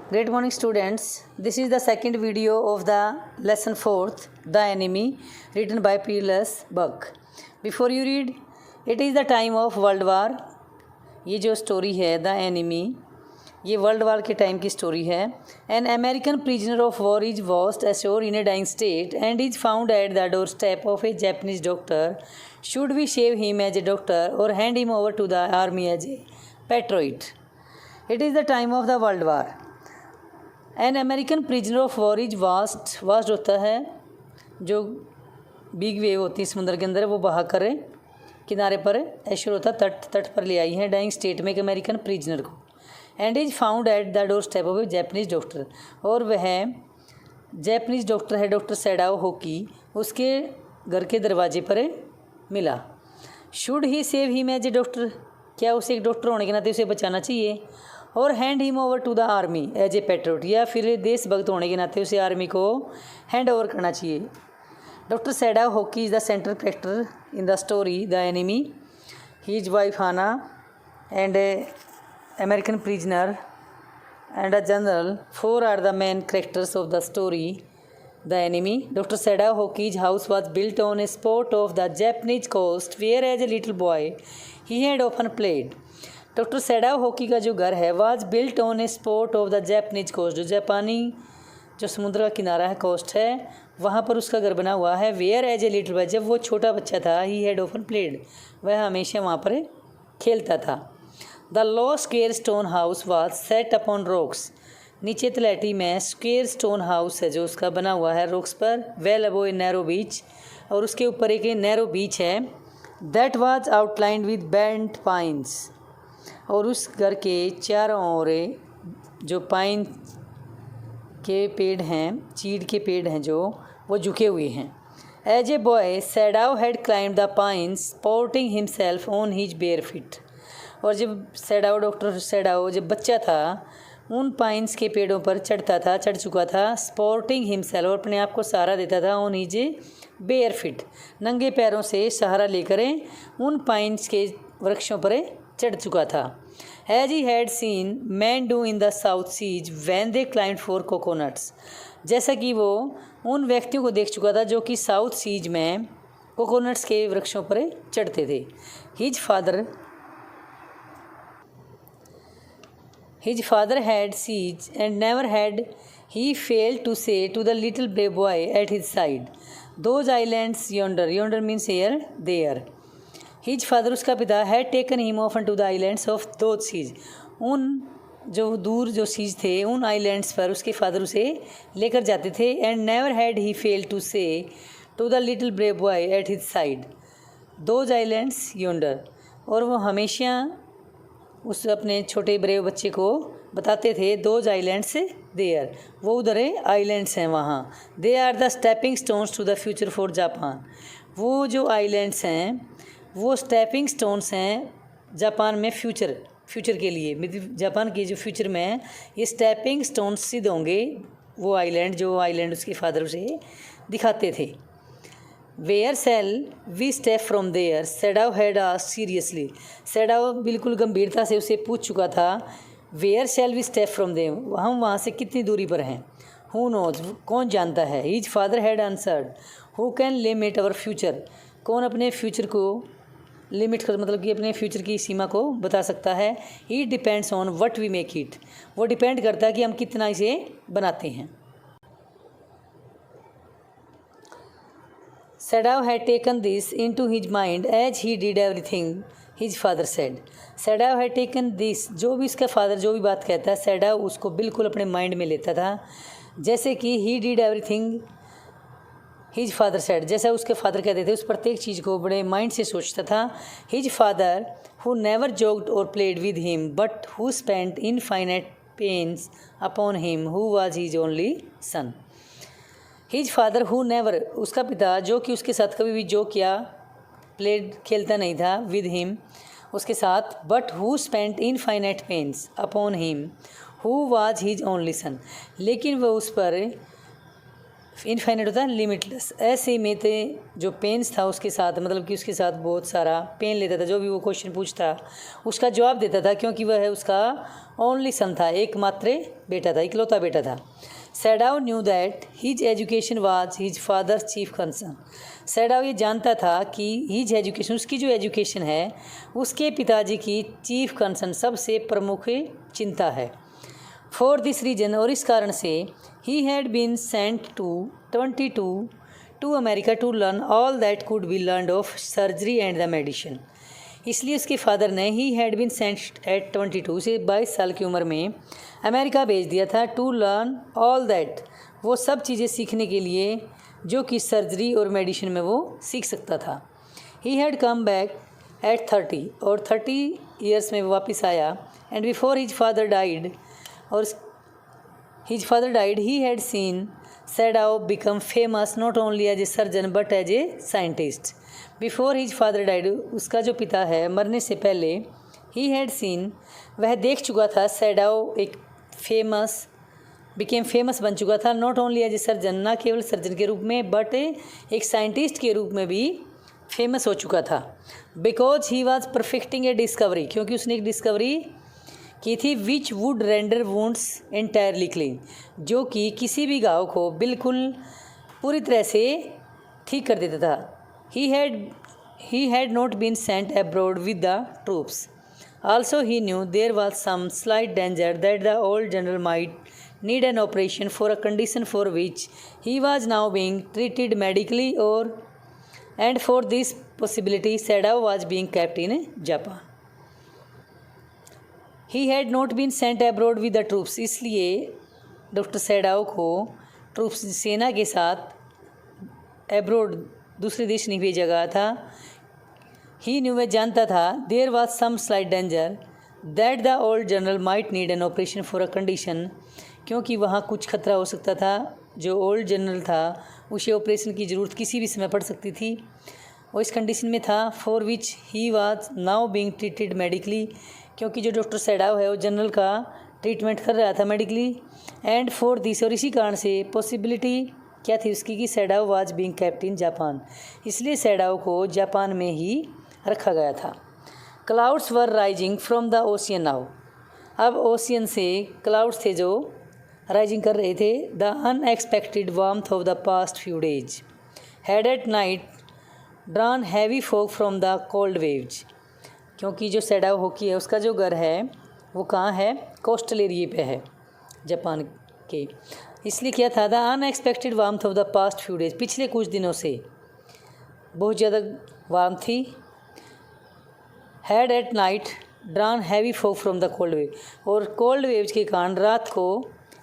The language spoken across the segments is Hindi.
Great morning students. This is the second video of the lesson 4th, The Enemy, written by Peerless Buck. Before you read, it is the time of World War. ये जो स्टोरी है द एनिमी, ये वर्ल्ड वार के टाइम की स्टोरी है. An American prisoner of war is washed ashore in a dying state and is found at the door step of a Japanese doctor. Should we save him as a doctor or hand him over to the army as a patriot? It is the time of the world war. An American prisoner of war is washed होता है जो बिग वेव होती है समुद्र के अंदर, वो बहा कर किनारे पर एश्योर होता तट पर ले आई है डाइंग स्टेट में एक अमेरिकन प्रिजनर को. And is found at the door step of a Japanese doctor, और वह जैपनीज डॉक्टर है डॉक्टर सेडाओ होकी, उसके घर के दरवाजे पर मिला. Should he save him as a doctor, क्या उसे एक डॉक्टर होने के नाते उसे बचाना चाहिए, और hand him over to the army as a patriot, या फिर देशभक्त होने के नाते उसे आर्मी को हैंड ओवर करना चाहिए. Doctor Sadao Hoki is the central character in the story the enemy. His wife Hana and American prisoner and a general. Four are the main characters of the story The Enemy. Dr. Sedao Hoki's house was built on a spot of the Japanese coast where as a little boy he had often played. Doctor Sadao Hoki का जो घर है was built on a spot of the Japanese coast, जो जापानी जो समुद्र का किनारा है, कोस्ट है, वहाँ पर उसका घर बना हुआ है. Where as a little boy, जब वो छोटा बच्चा था, ही हैड ऑफन प्लेड, वह हमेशा वहाँ पर खेलता था. The low square stone house was set upon rocks, नीचे तलैटी में स्क्वेयर स्टोन हाउस है जो उसका बना हुआ है रॉक्स पर. वेल अबो ए नैरो बीच, और उसके ऊपर एक नैरो बीच है. That was outlined with bent pines, और उस घर के चारों ओर जो पाइन के पेड़ हैं, चीड़ के पेड़ हैं जो, वो झुके हुए हैं. As a boy Sadao had climbed the pines supporting himself on his bare feet, और जब सेडाओ डॉक्टर सेडाओ जब बच्चा था उन पाइन्स के पेड़ों पर चढ़ चुका था. सपोर्टिंग हिमसेल्फ, और अपने आप को सहारा देता था. ऑन हिज बेयर फीट, नंगे पैरों से सहारा लेकर उन पाइन्स के वृक्षों पर चढ़ चुका था. As he had seen man do in the south seas when they climb for coconuts, जैसा कि वो उन व्यक्तियों को देख चुका था जो कि साउथ सीज में कोकोनट्स के वृक्षों पर चढ़ते थे. His father had siege and never had he failed to say to the little brave boy at his side, those islands yonder means here, there. His father, उसका पिता, had taken him often to the islands of those seas, उन जो दूर जो सीज थे उन आइलैंड्स पर उसके फादर उसे लेकर जाते थे. and never had he failed to say to the little brave boy at his side, those islands yonder, और वो हमेशा उस अपने छोटे ब्रेव बच्चे को बताते थे दोज आइलैंड्स देयर, वो उधर आइलैंड्स हैं वहाँ. They are the stepping stones to the future for Japan, वो जो आइलैंड्स हैं वो स्टेपिंग स्टोन्स हैं जापान में फ्यूचर के लिए. मतलब जापान के जो फ्यूचर में ये स्टेपिंग स्टोन्स सिद्ध होंगे, वो आइलैंड जो आइलैंड उसके फादर उसे दिखाते थे. Where shall we step from there, Sadao had asked seriously, Sadao बिल्कुल गंभीरता से उसे पूछ चुका था. Where shall we step from there, हम वहाँ से कितनी दूरी पर हैं. हु नोज, कौन जानता है. His father had answered, who can limit our future, कौन अपने फ्यूचर को लिमिट कर, मतलब कि अपने फ्यूचर की सीमा को बता सकता है. It depends on what we make it, वो डिपेंड करता है कि हम कितना इसे बनाते हैं. Sadao had taken this into his mind as he did everything his father said. Sadao had taken this, जो भी उसका फादर जो भी बात कहता है Sadao उसको बिल्कुल अपने माइंड में लेता था. जैसे कि he did everything his father said, जैसा उसके फादर कहते थे उस प्रत्येक चीज़ को बड़े माइंड से सोचता था. His father who never joked or played with him but who spent infinite pains upon him who was his only son. His father who never, उसका पिता जो कि उसके साथ कभी भी जोक या प्लेड खेलता नहीं था विद हिम उसके साथ, but who spent infinite pains upon him who was his only son, लेकिन वह उस पर इनफाइनाइट होता है लिमिटलेस। ऐसे में थे जो पेन्स था उसके साथ, मतलब कि उसके साथ बहुत सारा पेन लेता था, जो भी वो क्वेश्चन पूछता उसका जवाब देता था, क्योंकि वह उसका ओनली सन था, एकमात्र बेटा था, इकलौता बेटा था। Sadao knew that his education was his father's chief concern. Sadao ये जानता था कि हिज एजुकेशन, उसकी जो एजुकेशन है उसके पिताजी की चीफ कंसर्न, सबसे प्रमुख चिंता है। फॉर दिस रीजन, और इस कारण से, he had been sent to 22 to America to learn all that could be learned of surgery and the medicine. इसलिए उसके फादर ने he had been sent at 22 से 22 साल की उम्र में अमेरिका भेज दिया था, टू लर्न ऑल दैट, वो सब चीज़ें सीखने के लिए जो कि सर्जरी और मेडिसिन में वो सीख सकता था। He had come back at 30, और 30 ईयर्स में वो वापस आया। And before his father died, और his father died, he had seen Sadao become famous not only as a surgeon but as a scientist. Before his father died, उसका जो पिता है मरने से पहले, ही हैड सीन, वह देख चुका था, सैडाव एक बिकेम फेमस बन चुका था, not only as a surgeon, ना केवल सर्जन के रूप में, बट एक साइंटिस्ट के रूप में भी फेमस हो चुका था। Because he was perfecting A discovery, क्योंकि उसने एक डिस्कवरी की थी, which would render wounds entirely clean, जो कि किसी भी घाव को बिल्कुल पूरी तरह से ठीक कर देता था। He had not been sent abroad with the troops. Also he knew there was some slight danger that the old general might need an operation for a condition for which he was now being treated medically, and for this possibility Sadaw was being kept in Japan. He had not been sent abroad with the troops, इसलिए डॉक्टर सैडाव को ट्रूप्स सेना के साथ एब्रोड दूसरे देश नहीं भेजा गया था। ही न्यू, वह जानता था, there was some slight danger that the old general might need an operation for a condition, क्योंकि वहाँ कुछ खतरा हो सकता था, जो ओल्ड जनरल था उसे ऑपरेशन की ज़रूरत किसी भी समय पड़ सकती थी, वो इस कंडीशन में था। For which he was now being treated medically, क्योंकि जो डॉक्टर सैडाव है वो जनरल का ट्रीटमेंट कर रहा था मेडिकली। एंड फॉर दिस, और इसी कारण से पॉसिबिलिटी क्या थी उसकी कि Sadao was being kept in Japan, इसलिए सैडाव को जापान में ही रखा गया था। Clouds were rising from the ocean now, अब ओशियन से क्लाउड्स थे जो राइजिंग कर रहे थे। The unexpected warmth of the past few days had at night drawn heavy fog from the cold waves, क्योंकि जो सैडाव होकी है उसका जो घर है वो कहाँ है, कोस्टल एरिए पे है जापान के, इसलिए क्या था, the unexpected warmth of the past few days, पिछले कुछ दिनों से बहुत ज़्यादा वार्म थी। Had at night drawn heavy fog from the cold wave, और कोल्ड वेव्स के कारण रात को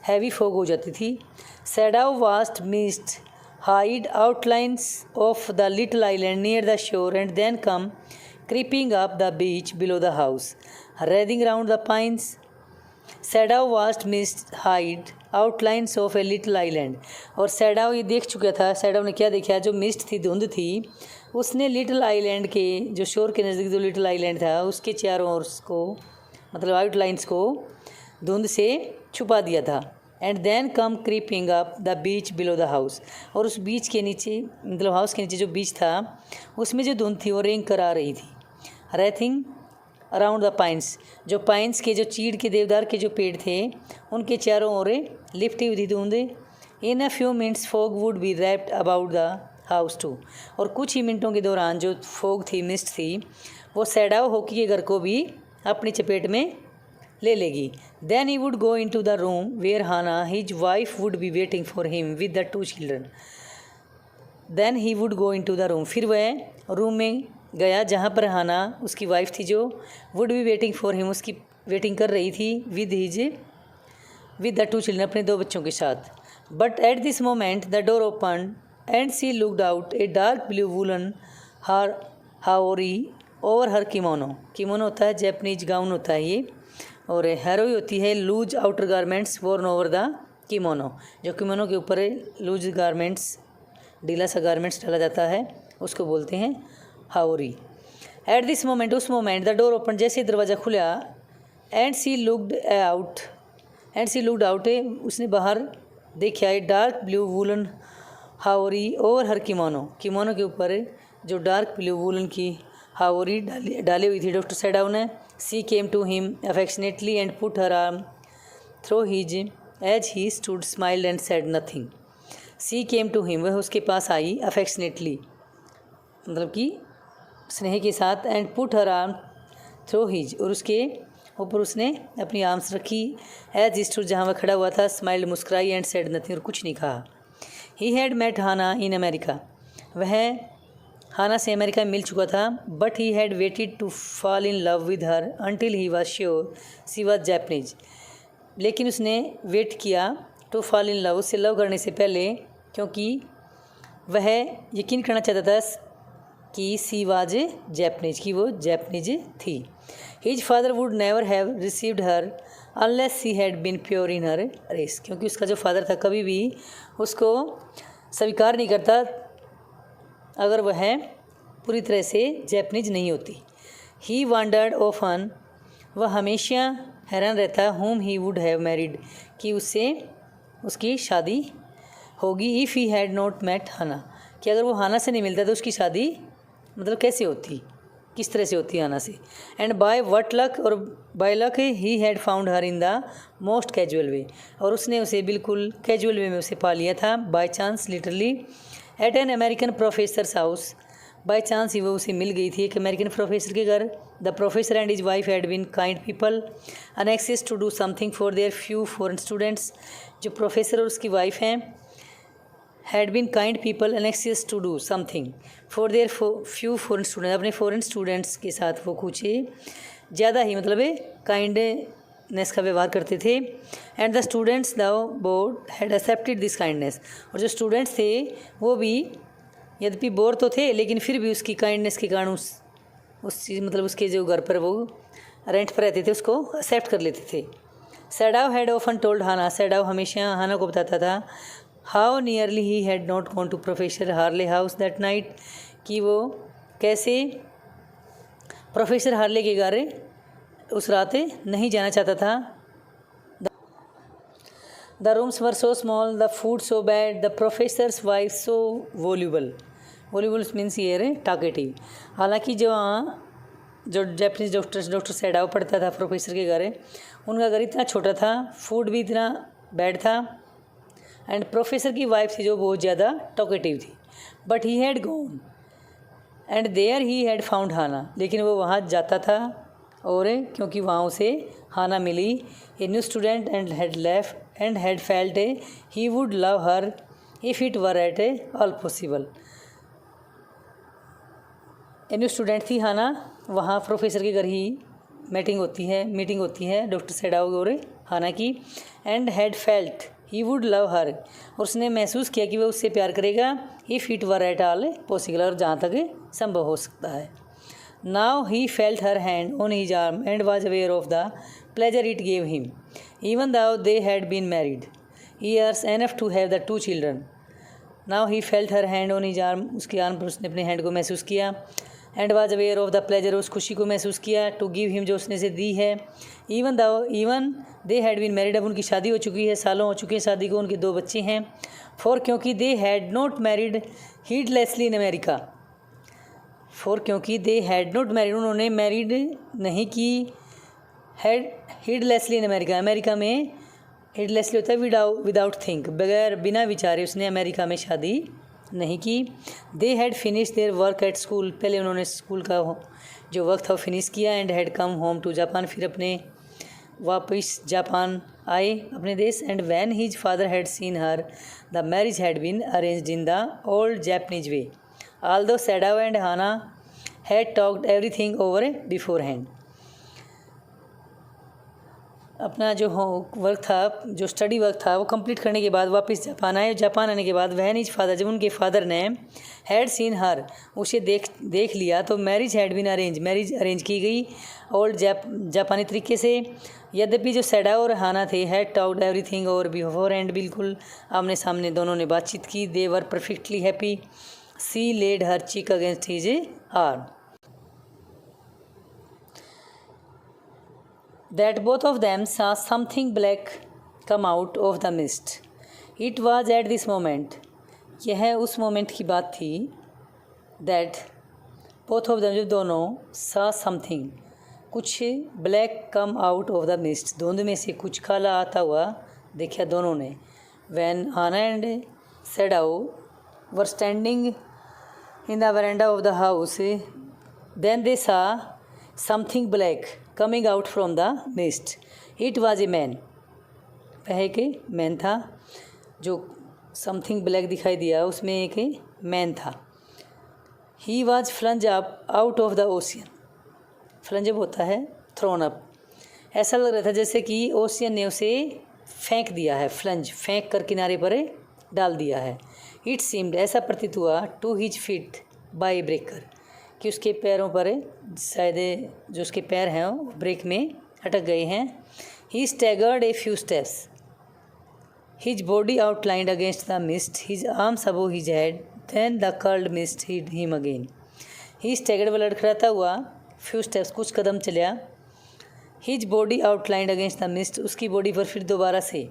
हैवी फॉग हो जाती थी। Sadao vast mist hid outlines of the little island near the shore and then come creeping up the beach below the house wreathing round the pines. Sadao vast mist hid outlines of a little island, और सैडाव ये देख चुका था, सैडाव ने क्या देखा, जो मिस्ट थी, धुंध थी, उसने लिटिल आइलैंड के जो शोर के नज़दीक जो लिटिल आइलैंड था उसके चारों ओर को, मतलब आउटलाइंस को धुंध से छुपा दिया था। And then come creeping up the beach below the house, और उस बीच के नीचे, मतलब हाउस के नीचे जो बीच था उसमें जो धुंध थी वो रेंग कर आ रही थी। रेथिंग अराउंड द पाइन्स, जो पाइन्स के, जो चीड़ के, देवदार के जो पेड़ थे उनके चारों ओर लिपटी हुई थी धुंध। In a few minutes fog would be wrapped about the house too, और कुछ ही मिनटों के दौरान जो फॉग थी, मिस्ट थी, वो सैडाव होकी के घर को भी अपनी चपेट में ले लेगी। Then he would go into the room where Hana his wife would be waiting for him with the 2 children. Then he would go into the room, फिर वह रूम में गया जहाँ पर हाना उसकी वाइफ थी, जो would be waiting for him, उसकी वेटिंग कर रही थी, विद द 2 चिल्ड्रन, अपने 2 बच्चों के साथ। But at this moment the door open and she looked out a dark blue woollen haori over her kimono. Kimono होता है जैपनीज गाउन होता है ये, और हैरोई होती है loose outer garments worn over the kimono, जो किमोनो के ऊपर लूज गारमेंट्स, ढीला सा गारमेंट्स डाला जाता है, उसको बोलते हैं हाओरी। एट दिस मोमेंट, उस मोमेंट, द डोर ओपन, जैसे दरवाज़ा खुला, एंड सी लुकड आउट, उसने बाहर देखा, a dark blue woollen haori over her kimono, kimono के ऊपर जो डार्क ब्लू वूलन की हावरी डाली हुई थी डॉक्टर सेडाउ ने। She came to him affectionately and put her arm through his as he stood smiled and said nothing. She came to him, वह उसके पास आई, अफेक्शनेटली मतलब कि स्नेह के साथ, and put her arm through his, और उसके ऊपर उसने अपनी आर्म्स रखी, एज ही स्टूड जहाँ वह खड़ा हुआ था, स्माइल्ड मुस्कुराई, एंड सेड नथिंग और कुछ नहीं कहा। He had met Hana in America, वह हाना से अमेरिका में मिल चुका था, but he had waited to fall in love with her until he was sure she was Japanese, लेकिन उसने वेट किया टू फॉल इन लव, उससे लव करने से पहले, क्योंकि वह यकीन करना चाहता था कि सी वाज जैपनीज, कि वो जैपनीज थी। His father would never have received her unless she had been pure in her race, क्योंकि उसका जो फादर था कभी भी उसको स्वीकार नहीं करता अगर वह पूरी तरह से जैपनीज नहीं होती। ही वांडर्ड ऑफन, वह हमेशा हैरान रहता, whom he would have married, कि उससे उसकी शादी होगी, if he had not met Hana, कि अगर वो हाना से नहीं मिलता तो उसकी शादी मतलब कैसे होती, किस तरह से होती हाना से। एंड बाय वट लक, और by luck he had found her in the most casual way, और उसने उसे बिल्कुल कैजुअल वे में उसे पा लिया था, by chance literally, at an American professor's house, by chance ही वो उसे मिल गई थी एक अमेरिकन प्रोफेसर के घर। The professor and his wife had been kind people anxious to do something for their few foreign students, जो प्रोफेसर और उसकी वाइफ हैं had been kind people anxious to do something for their few foreign student, अपने फॉरेन स्टूडेंट्स के साथ वो कुछ ज़्यादा ही मतलब काइंडनेस का व्यवहार करते थे। And the students the board had accepted this kindness, और जो स्टूडेंट्स थे वो भी यद्यपि बोर तो थे लेकिन फिर भी उसकी काइंडनेस के कारण उस चीज़ मतलब उसके जो घर पर वो रेंट पर रहते थे उसको एक्सेप्ट कर लेते थे। Sadao had often told Hana, Sadao हमेशा हाना को बताता था, how nearly he had not gone to Professor Harley house that night, कि वो कैसे प्रोफेसर हार्ले के घर उस रात नहीं जाना चाहता था। The rooms were so small, the food so bad, the professors wife so voluble, voluble means ये टॉकेटिव। हालांकि जो जैपनीज डॉक्टर सेडाव पढ़ता था प्रोफेसर के घर, उनका घर इतना छोटा था, फूड भी इतना बैड था, एंड प्रोफेसर की वाइफ थी जो बहुत ज़्यादा टॉकेटिव थी। But he had gone and there he had found Hana, लेकिन वो वहाँ जाता था और क्योंकि वहाँ उसे हाना मिली, a new student, and had left and had felt he would love her if it were at all possible. A new student थी हाना, वहाँ प्रोफेसर के घर ही मीटिंग होती है डॉक्टर सेडाव और हाना की। And had felt he would love her, और उसने महसूस किया कि वह उससे प्यार करेगा, if it were at all possible, और जहाँ तक संभव हो सकता है। Now he felt her hand on his arm and was aware of the pleasure it gave him, even though they had been married years enough to have the 2 children. Now he felt her hand on his arm, उसके आर्म पर उसने अपने हैंड को महसूस किया, and was aware of the pleasure, उस खुशी को महसूस किया, टू गिव हिम, जो उसने से दी है, even they had been married, अब उनकी शादी हो चुकी है, सालों हो चुके हैं शादी को, उनके 2 बच्चे हैं। फॉर क्योंकि they had not married heedlessly in America, for क्योंकि दे हैड नॉट मैरिड, उन्होंने मैरिड नहीं की हीडलेसली इन अमेरिका, अमेरिका में हीडलेसली होता है विदाउट थिंक, बगैर बिना विचारे उसने अमेरिका में शादी नहीं की। They had finish their work at school, पहले उन्होंने स्कूल का जो वर्क था वो फिनिश किया, and had come home to Japan, फिर अपने वापस जापान आए अपने देश। And when his father had seen her the marriage had been arranged in the old Japanese way, although Sadao and Hana had talked everything over beforehand. अपना जो वर्क था, जो स्टडी वर्क था, वो कंप्लीट करने के बाद वापस जापान आए। जापान आने के बाद वह हिज फादर, जब उनके फादर ने हैड सीन हर, उसे देख लिया, तो marriage had been marriage arrange की गई ओल्ड जापानी तरीके से। यद्यपि जो सेडा और हाना थे had talked everything over beforehand, बिल्कुल आमने सामने दोनों ने बातचीत की। They were perfectly happy, she laid her cheek against his arm, that both of them saw something black come out of the mist. It was at this moment यह उस मोमेंट की बात थी दैट बोथ ऑफ देम, जब दोनों सा समथिंग, कुछ black come out of the mist, धुंध में से कुछ काला आता हुआ देखा दोनों ने। When Hana and Sadao were standing in the veranda of the house, then they saw something black coming out from the mist. It was a man, वह एक मैन था। जो समथिंग ब्लैक दिखाई दिया उसमें एक मैन था। He was flange up out of the ocean, flange up होता है थ्रोन अप। ऐसा लग रहा था जैसे कि ओशियन ने उसे फेंक दिया है, फ्लंज फेंक कर किनारे पर डाल दिया है। इट सीम्ड, ऐसा प्रतीत हुआ, to his feet by breaker, कि उसके पैरों पर शायद जो उसके पैर हैं वो ब्रेक में अटक गए हैं। He staggered a few steps, his body outlined against the mist, his arms above his head, then the curled mist hid him again. He staggered, वो लड़खड़ाता हुआ, फ्यू स्टेप्स, कुछ कदम चला। His body outlined against the mist, उसकी बॉडी पर फिर दोबारा से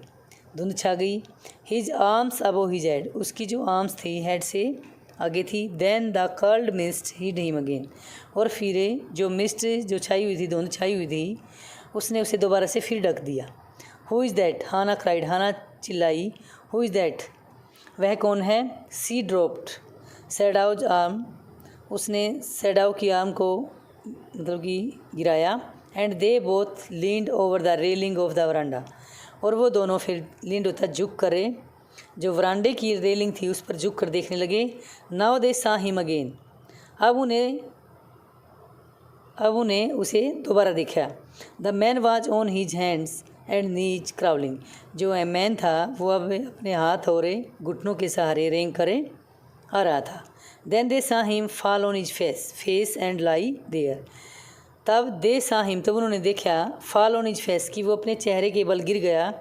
धुंध छा गई। His arms above his head, उसकी जो आर्म्स थी हेड से आगे थी। Then the curled mist hid him again, और फिर जो मिस्ट जो छाई हुई थी, धुंध छाई हुई थी, उसने उसे दोबारा से फिर ढक दिया। Who is that, Hana cried, Hana चिल्लाई। हु इज़ दैट, वह कौन है। सी ड्रॉप्ड सैडाउज आर्म, उसने सैडाउ की आर्म को मतलब कि गिराया। And they both leaned over the railing of the वरांडा, और वो दोनों फिर लीन्ड होता झुक कर जो वरांडे की रेलिंग थी उस पर झुक कर देखने लगे। Now they saw him again, अब उन्हें उसे दोबारा देखा। The man was on his hands and knees crawling, जो मैन था वो अब अपने हाथ और घुटनों के सहारे रेंग करे आ रहा था। Then they saw him fall on his face and lay there, तब दे सा हिम, तब उन्होंने देखा, फॉल ऑन हिज फेस, कि वो अपने चेहरे के बल गिर गया।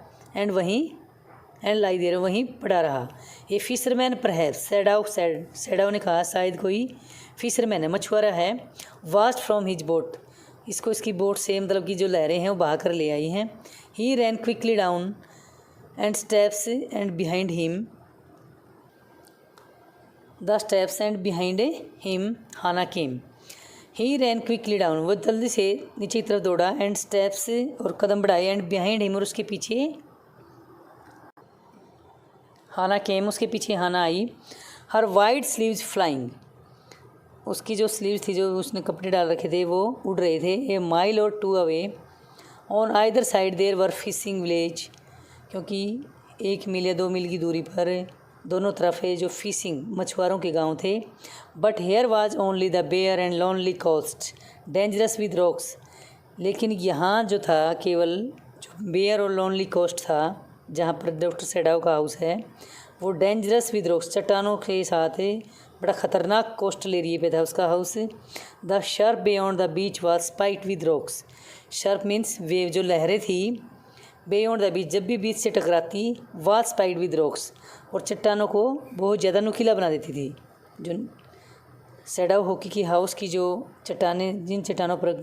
एंड लाई देयर, वहीं पड़ा रहा। ये फिशरमैन परहैप्स, सैडाओ ने कहा शायद कोई फिशरमैन है, मछुआरा है। वास्ट फ्रॉम हिज बोट, इसको इसकी बोट से मतलब कि जो लहरें हैं वो बहा कर ले आई हैं। He ran quickly down and steps and behind him, the steps and behind him Hana came. He ran quickly down, वो जल्दी से नीचे की तरफ दौड़ा। एंड स्टेप्स, और कदम बढ़ाए। एंड बिहाइंड हिम, और उसके पीछे हाना केम, उसके पीछे हाना आई। हर वाइड स्लीव्स फ्लाइंग, उसकी जो स्लीव्स थी, जो उसने कपड़े डाल रखे थे, वो उड़ रहे थे। ए माइल और 2 away on either side there were fishing village, क्योंकि 1 मील या 2 मील की दूरी पर दोनों तरफ जो फिशिंग मछुआरों के गांव थे। But here was only the bare and lonely coast dangerous with rocks, लेकिन यहाँ जो था केवल जो बेयर और लोनली कोस्ट था, जहाँ पर डॉक्टर सैडाओ का हाउस है, वो डेंजरस विद रॉक्स, चट्टानों के साथ बड़ा ख़तरनाक कोस्टल एरिए पे था उसका house. The surf beyond the beach was spiked with rocks, surf means wave, जो लहरें थी बियॉन्ड द बीच, जब भी बीच से टकराती, वाज स्पाइक्ड विद रॉक्स, और चट्टानों को बहुत ज़्यादा नुकीला बना देती थी। जो सैडाओ हॉकी की हाउस की जो चट्टानें, जिन चट्टानों पर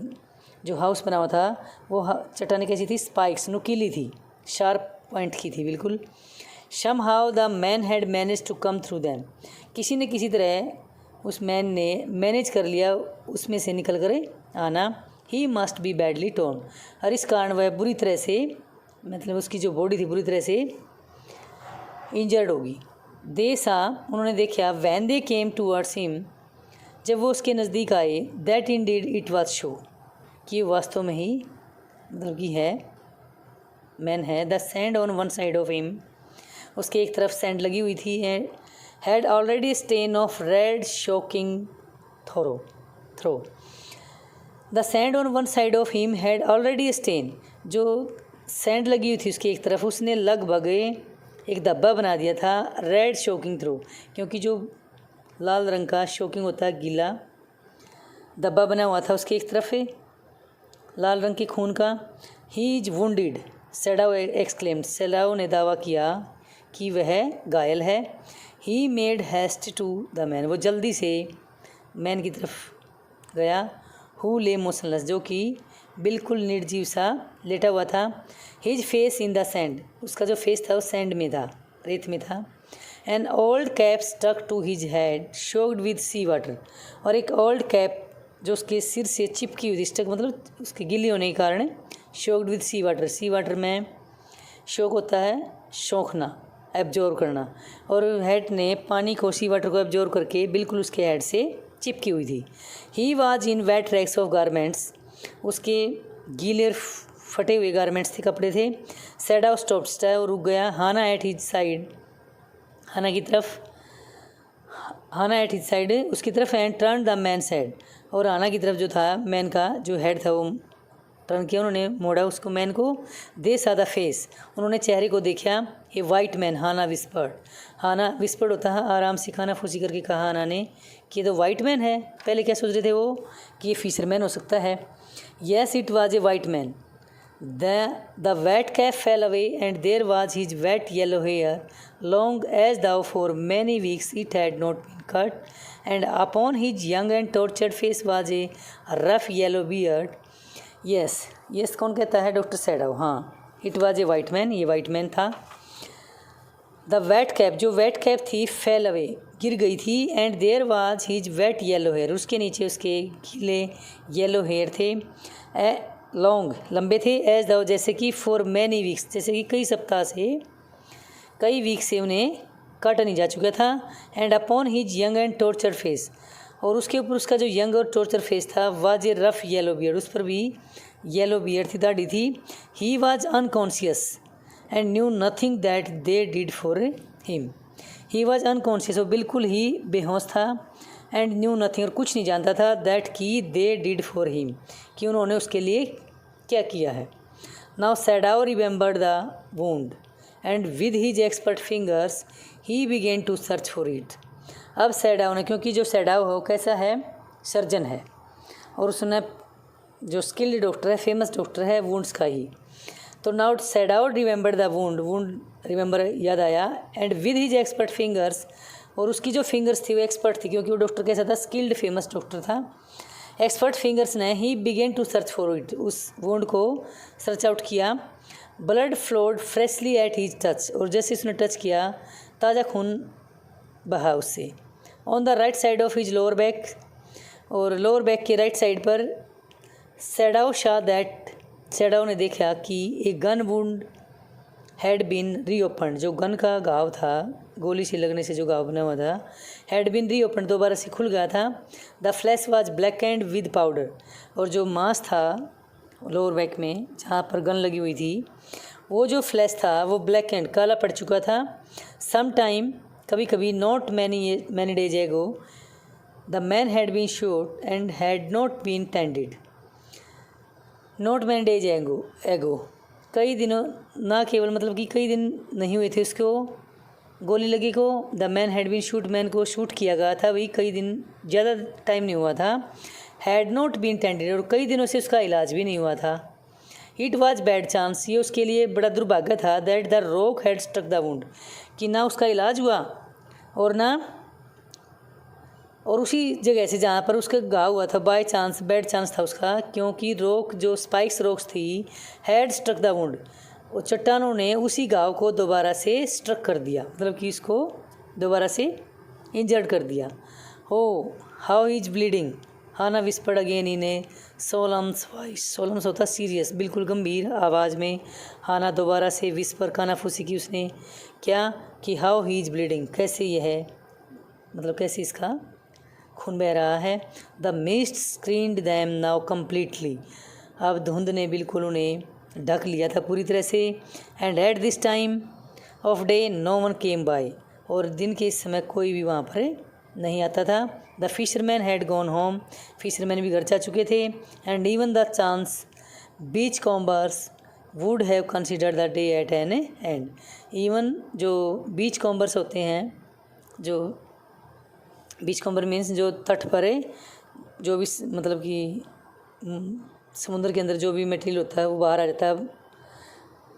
जो हाउस बना हुआ था, वो चट्टानें कैसी थी, स्पाइक्स, नुकीली थी, शार्प पॉइंट की थी बिल्कुल। Somehow the man had manage to come through them, किसी न किसी तरह उस मैन ने मैनेज कर लिया उसमें से निकल कर आना। He must be badly torn, और इस कारण वह बुरी तरह से, मतलब उसकी जो बॉडी थी बुरी तरह से इंजर्ड होगी। दे सा, उन्होंने देखा, when they came towards him, जब वो उसके नज़दीक आए, that indeed it was so, कि वास्तव में ही मतलब कि है, मैन है। The sand on one side of him, उसके एक तरफ सैंड लगी हुई थी। Had already stain of red shocking throw, the sand on one side of him had already stain, जो सैंड लगी हुई थी उसकी एक तरफ, उसने लगभग एक धब्बा बना दिया था। रेड शोकिंग थ्रो, क्योंकि जो लाल रंग का शोकिंग होता है, गीला धब्बा बना हुआ था उसकी एक तरफ लाल रंग के खून का। He is wounded, Sadao exclaimed, Sadao ने दावा किया कि वह घायल है। He made haste to the man, वो जल्दी से मैन की तरफ गया। हु ले मोशनलेस, जो कि बिल्कुल निर्जीव सा लेटा हुआ था। His face in the sand, उसका जो फेस था वो सैंड में था, रेत में था। An old cap stuck to his head soaked with sea water, और एक ओल्ड कैप जो उसके सिर से चिपकी हुई थी, स्टक मतलब उसके गीली होने के कारण, soaked with sea water, sea water में शोक होता है शोखना, एब्जॉर्व करना, और हेड ने पानी को, सी वाटर को एब्जॉर्व करके बिल्कुल उसके हेड से चिपकी हुई थी। He was in wet rags of garments, उसके गीले फटे हुए गारमेंट्स थे, कपड़े थे। सैडाव स्टॉप्ड, वो रुक गया। हाना एट हिज साइड, हाना की तरफ, हाना एट हिज साइड उसकी तरफ, and turn the man side, और हाना की तरफ जो था मैन का जो हेड था वो टर्न किया, उन्होंने मोड़ा उसको मैन को। दे सा द फेस, उन्होंने चेहरे को देखा। ए वाइट मैन, हाना विस्पर्ड, हाना विस्पर्ड होता है आराम से खाना फूसी करके कहा हाना ने कि ये तो वाइट मैन है। पहले क्या सोच रहे थे वो कि ये फिशरमैन हो सकता है। Yes it was A white man. The wet cap fell away, and there was his wet yellow hair, long as though for many weeks it had not been cut, and upon his young and tortured face was a rough yellow beard. Yes, yes कौन कहता है? डॉक्टर सैडाव। हाँ, it was a white man, ये white man था। द वेट कैप, जो वेट कैप थी, फेल अवे, गिर गई थी। And there was his wet yellow hair, उसके नीचे उसके गीले येलो हेयर थे। लॉन्ग, लंबे थे। एज दाउ, जैसे कि फॉर मैनी वीक्स, जैसे कि कई सप्ताह से, कई वीक से उन्हें काटा नहीं जा चुका था। And upon his young and torture face, और उसके ऊपर उसका जो यंग और टॉर्चर फेस था, was a rough yellow beard, उस पर भी येलो बियर्ड थी, दाढ़ी थी। He was unconscious and knew nothing that they did for him. He was unconscious, वो बिल्कुल ही बेहोश था। एंड न्यू नथिंग, और कुछ नहीं जानता था, दैट की दे डिड फॉर हिम, कि उन्होंने उसके लिए क्या किया है। Now Sadao remembered the wound, and with his expert fingers he began to search for it. अब सैडाव ने, क्योंकि जो सैडाव हो कैसा है, सर्जन है, और उसने जो स्किल्ड डॉक्टर है, फेमस डॉक्टर है वुंड्स का ही। तो now Sadao remembered the wound, wound remember याद आया। And with his expert fingers, और उसकी जो फिंगर्स थी वो एक्सपर्ट थी, क्योंकि वो डॉक्टर कैसा था, स्किल्ड फेमस डॉक्टर था। एक्सपर्ट फिंगर्स ने he began to search for it, उस वुंड को सर्च आउट किया। Blood flowed freshly at his touch, और जैसे उसने टच किया ताज़ा खून बहा उससे। On the right side of his lower back, और लोअर बैक के राइट साइड पर सैडाव शा दैट, सैडाव ने देखा कि एक gun wound had been reopen, जो गन का घाव था, गोली से लगने से जो घाव बना हुआ था, हैड बीन रीओपन, दोबारा से खुल गया था। The flash was black and with powder, और जो मांस था लोअर बैक में जहाँ पर गन लगी हुई थी, वो जो फ्लैश था वो ब्लैक एंड काला पड़ चुका था। सम टाइम, कभी कभी, not many days ago, the man had been shot and had not been tended. Not many days ago, कई दिनों, ना केवल मतलब कि कई दिन नहीं हुए थे उसको गोली लगी को। The man had been shot, man को शूट किया गया था, वही कई दिन, ज़्यादा टाइम नहीं हुआ था। हैड नॉट बीन टेंडेड, और कई दिनों से उसका इलाज भी नहीं हुआ था। इट वॉज बैड चांस, ये उसके लिए बड़ा दुर्भाग्य था। That the rock had struck the wound, कि ना उसका इलाज हुआ और ना, और उसी जगह से जहाँ पर उसका घाव हुआ था, बाय चांस, बैड चांस था उसका, क्योंकि रॉक जो स्पाइक्स रॉक्स थी, हैड स्ट्रक द वुंड, वो चट्टानों ने उसी घाव को दोबारा से स्ट्रक कर दिया, मतलब कि इसको दोबारा से इंजर्ड कर दिया। हो how is bleeding, Hana whispered again in a solemns voice, solemns होता सीरियस, बिल्कुल गंभीर आवाज़ में हाना दोबारा से विस्पर, कानाफूसी की उसने, क्या कि हाउ ही इज ब्लीडिंग, कैसे यह है, मतलब कैसे इसका खून बह रहा है। The mist screened them now completely, अब धुंध ने बिल्कुल उन्हें ढक लिया था पूरी तरह से। And at this time of day no one came by, और दिन के इस समय कोई भी वहाँ पर नहीं आता था। The fisherman had gone home, fisherman भी घर जा चुके थे। And even the chance beachcombers would have consider the day at an end, even जो बीच कॉम्बर्स होते हैं, जो बीच कॉम्बर मीन्स जो तट पर है, जो भी मतलब कि समुद्र के अंदर जो भी मटेरियल होता है वो बाहर आ जाता है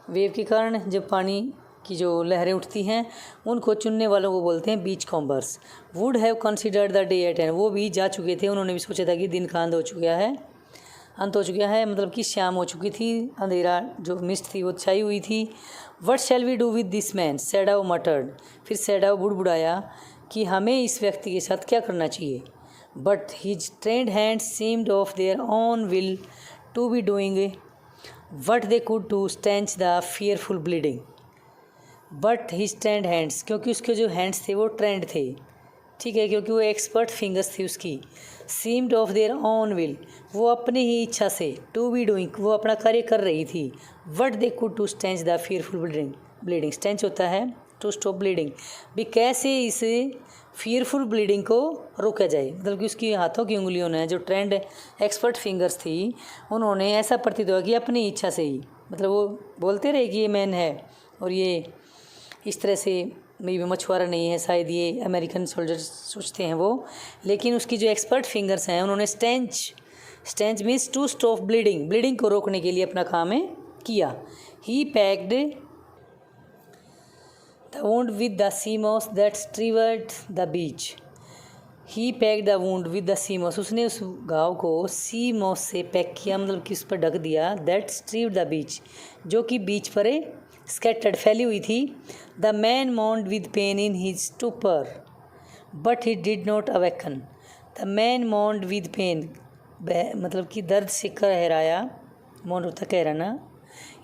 वेव के कारण, जब पानी की जो लहरें उठती हैं, उनको चुनने वालों को बोलते हैं beachcombers. Would have considered the day at end, वो भी जा चुके थे, उन्होंने भी सोचा था कि दिन का अंत हो चुका है, मतलब कि शाम हो चुकी थी, अंधेरा जो मिस्ट थी वो छाई हुई थी। What shall we do with this man, Sadao muttered. फिर सैडाओ बुड़बुड़ाया कि हमें इस व्यक्ति के साथ क्या करना चाहिए। But his trained hands seemed of their own will to be doing what they could to staunch the fearful bleeding. But his trained hands, क्योंकि उसके जो हैंड्स थे वो ट्रेंड थे, ठीक है, क्योंकि वो एक्सपर्ट फिंगर्स थी उसकी। Seemed of their own will, वो अपनी ही इच्छा से, टू बी डूइंग, वो अपना कार्य कर रही थी। What they could to staunch the fearful bleeding, staunch होता है टू स्टॉप ब्लीडिंग, भी कैसे इस फियरफुल ब्लीडिंग को रोका जाए। मतलब कि उसकी हाथों की उंगलियों ने, जो ट्रेंड एक्सपर्ट फिंगर्स थी, उन्होंने ऐसा प्रतीत हुआ कि अपनी इच्छा से ही, मतलब वो बोलते रहे कि ये मैन है और ये इस तरह से मे भी मछुआरा नहीं है, शायद ये अमेरिकन सोल्जर्स सोचते हैं वो, लेकिन उसकी जो एक्सपर्ट फिंगर्स हैं उन्होंने staunch means to stop bleeding को रोकने के लिए अपना काम है किया। He packed the wound with the sea moss that strewed the beach. He pack the wound with the sea moss, उसने उस घाव को सी मॉस से पैक किया, मतलब कि उस पर ढक दिया। दैट स्ट्रीव्ड द बीच, जो कि बीच पर स्कैटर्ड फैली हुई थी। The man mourned with pain in his stupor but he did not awaken. The man mourned with pain, मतलब कि दर्द से कहराया, मौन होता कहराना,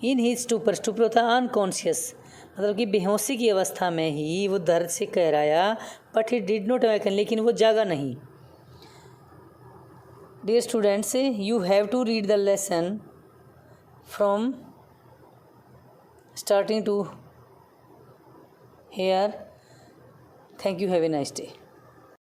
इन हिज स्टूपर होता अनकॉन्शियस, मतलब कि बेहोशी की अवस्था में ही वो दर्द से कहराया। But he did not awaken, लेकिन वो जागा नहीं। Dear students, you have to read the lesson from starting to here. Thank you. Have a nice day.